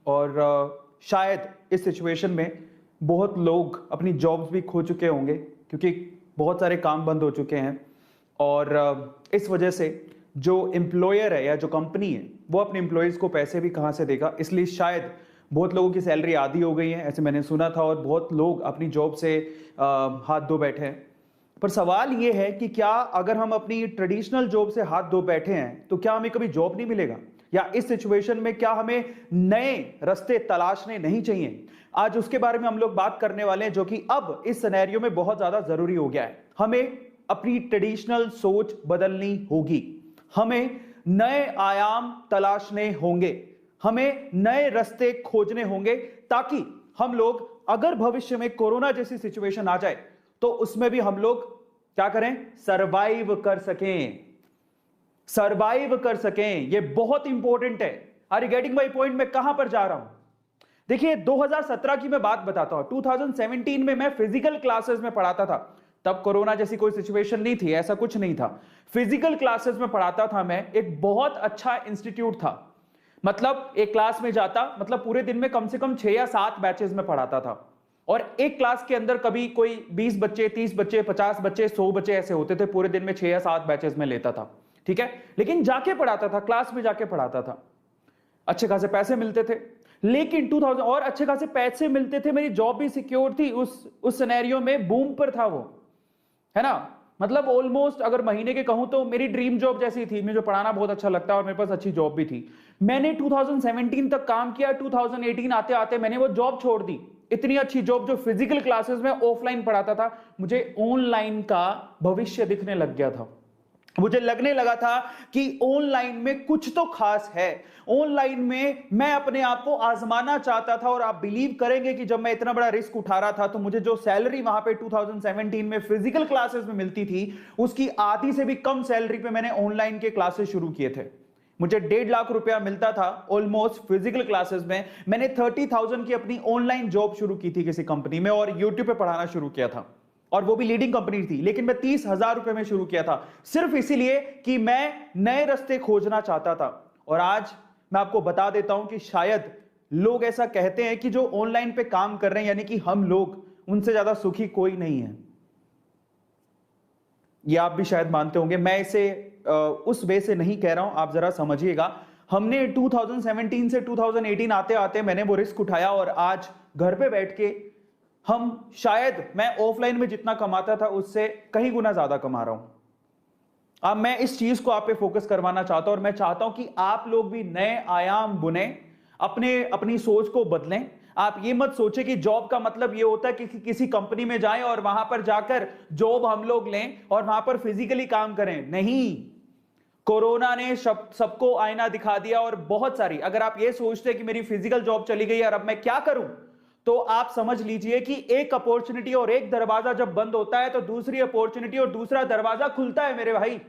और शायद इस सिचुएशन में बहुत लोग अपनी जॉब्स भी खो चुके होंगे क्योंकि बहुत सारे काम बंद हो चुके हैं और इस वजह से जो एम्प्लॉयर है या जो कंपनी है वो अपने एम्प्लॉयज़ को पैसे भी कहाँ से देगा, इसलिए शायद बहुत लोगों की सैलरी आधी हो गई है, ऐसे मैंने सुना था, और बहुत लोग अपनी जॉब से हाथ धो बैठे हैं। पर सवाल ये है कि क्या अगर हम अपनी ट्रेडिशनल जॉब से हाथ धो बैठे हैं तो क्या हमें कभी जॉब नहीं मिलेगा, या इस सिचुएशन में क्या हमें नए रास्ते तलाशने नहीं चाहिए? आज उसके बारे में हम लोग बात करने वाले हैं, जो कि अब इस सिनेरियो में बहुत ज्यादा जरूरी हो गया है। हमें अपनी ट्रेडिशनल सोच बदलनी होगी, हमें नए आयाम तलाशने होंगे, हमें नए रास्ते खोजने होंगे, ताकि हम लोग अगर भविष्य में कोरोना जैसी सिचुएशन आ जाए तो उसमें भी हम लोग क्या करें, सरवाइव कर सकें, सरवाइव कर सकें। ये बहुत इंपॉर्टेंट है। Are you getting my point? मैं कहां पर जा रहा हूं? देखिए 2017 की मैं बात बताता हूं। 2017 में मैं फिजिकल क्लासेस में पढ़ाता था। तब कोरोना जैसी कोई सिचुएशन नहीं थी, ऐसा कुछ नहीं था। फिजिकल क्लासेस में पढ़ाता था मैं। एक बहुत अच्छा इंस्टीट्यूट था, मतलब एक क्लास में जाता, मतलब पूरे दिन में कम से कम 6 या 7 बैचेस में पढ़ाता था, और एक क्लास के अंदर कभी कोई 20 बच्चे, 30 बच्चे, 50 बच्चे, 100 बच्चे ऐसे होते थे। पूरे दिन में 6 या 7 बैचेस में लेता था, ठीक है। लेकिन जाके पढ़ाता था, क्लास में जाके पढ़ाता था, अच्छे खासे पैसे मिलते थे। लेकिन 2000 और अच्छे खासे पैसे मिलते थे, मेरी जॉब भी सिक्योर थी। उस सिनेरियो में बूम पर था वो, है ना। मतलब ऑलमोस्ट अगर महीने के कहूं तो मेरी ड्रीम जॉब जैसी थी। मुझे पढ़ाना बहुत अच्छा लगता है और मेरे पास अच्छी जॉब भी थी। मैंने 2017 तक काम किया। 2018 आते आते मैंने वो जॉब छोड़ दी। इतनी अच्छी जॉब जो फिजिकल क्लासेस में ऑफलाइन पढ़ाता था, मुझे ऑनलाइन का भविष्य दिखने लग गया था। मुझे लगने लगा था कि ऑनलाइन में कुछ तो खास है। ऑनलाइन में मैं अपने आप को आजमाना चाहता था, और आप बिलीव करेंगे कि जब मैं इतना बड़ा रिस्क उठा रहा था तो मुझे जो सैलरी वहां पे 2017 में फिजिकल क्लासेस में मिलती थी, उसकी आधी से भी कम सैलरी पे मैंने ऑनलाइन के क्लासेस शुरू किए थे। मुझे 1.5 लाख रुपया मिलता था ऑलमोस्ट फिजिकल क्लासेस में। मैंने 30,000 की अपनी ऑनलाइन जॉब शुरू की थी किसी कंपनी में, और यूट्यूब पे पढ़ाना शुरू किया था, और वो भी लीडिंग कंपनी थी। लेकिन मैं 30,000 रुपए में शुरू किया था, सिर्फ इसीलिए कि मैं नए रास्ते खोजना चाहता था। और आज मैं आपको बता देता हूं कि शायद लोग ऐसा कहते हैं कि जो ऑनलाइन पे काम कर रहे हैं, यानी कि हम लोग, उनसे ज्यादा सुखी कोई नहीं है। ये आप भी शायद मानते होंगे। मैं इसे उस वे से नहीं कह रहा हूं, आप जरा समझिएगा। हमने 2017 से 2018 आते आते मैंने वो रिस्क उठाया, और आज घर पे बैठ के हम शायद, मैं ऑफलाइन में जितना कमाता था उससे कहीं गुना ज्यादा कमा रहा हूं। अब मैं इस चीज को आप पे फोकस करवाना चाहता हूं, और मैं चाहता हूं कि आप लोग भी नए आयाम बुने, अपनी सोच को बदलें। आप ये मत सोचे कि जॉब का मतलब ये होता है कि किसी कंपनी में जाएं और वहां पर जाकर जॉब हम लोग लें और वहां पर फिजिकली काम करें। नहीं, कोरोना ने सबको आईना दिखा दिया। और बहुत सारी, अगर आप ये सोचते हैं कि मेरी फिजिकल जॉब चली गई और अब मैं क्या करूं, तो आप समझ लीजिए कि एक अपॉर्चुनिटी और एक दरवाजा जब बंद होता है तो दूसरी अपॉर्चुनिटी और दूसरा दरवाजा खुलता है मेरे भाई।